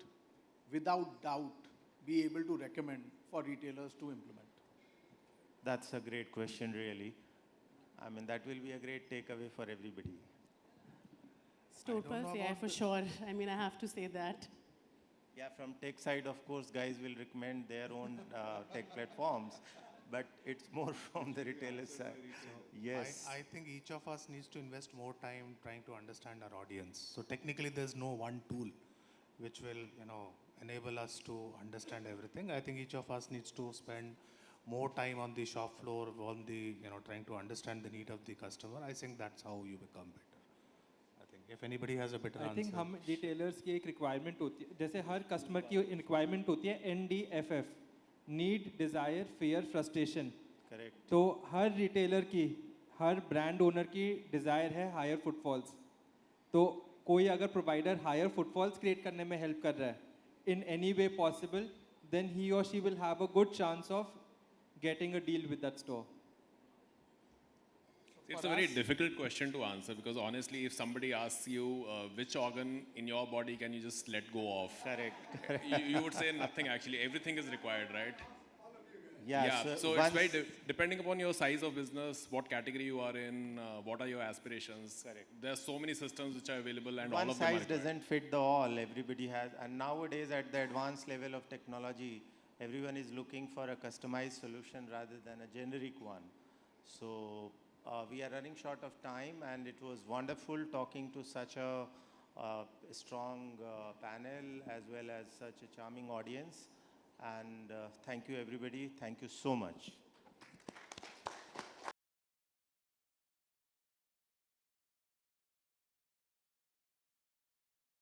Speaker 11: without doubt, be able to recommend for retailers to implement.
Speaker 2: That's a great question, really. I mean, that will be a great takeaway for everybody.
Speaker 7: Storepulse, yeah, for sure. I mean, I have to say that.
Speaker 2: Yeah, from tech side, of course, guys will recommend their own tech platforms, but it's more from the retailer side. Yes.
Speaker 5: I think each of us needs to invest more time trying to understand our audience. So technically, there's no one tool which will, enable us to understand everything. I think each of us needs to spend more time on the shop floor, on the, trying to understand the need of the customer. I think that's how you become better. I think if anybody has a better answer.
Speaker 6: I think हम retailers की एक requirement होती है, जैसे हर customer की requirement होती है NDFF, need, desire, fear, frustration.
Speaker 2: Correct.
Speaker 6: तो हर retailer की, हर brand owner की desire है higher footfalls. तो कोई अगर provider higher footfalls create करने में help कर रहा है, in any way possible, then he or she will have a good chance of getting a deal with that store.
Speaker 4: It's a very difficult question to answer because honestly, if somebody asks you which organ in your body can you just let go of,
Speaker 2: Correct.
Speaker 4: you would say nothing actually. Everything is required, right?
Speaker 2: Yeah.
Speaker 4: So it's very depending upon your size of business, what category you are in, what are your aspirations.
Speaker 2: Correct.
Speaker 4: There are so many systems which are available, and
Speaker 2: One
Speaker 4: all of them are
Speaker 2: size
Speaker 4: required.
Speaker 2: doesn't fit the all. Everybody has, and nowadays at the advanced level of technology, everyone is looking for a customized solution rather than a generic one. So we are running short of time, and it was wonderful talking to such a strong panel as well as such a charming audience. And thank you, everybody. Thank you so much.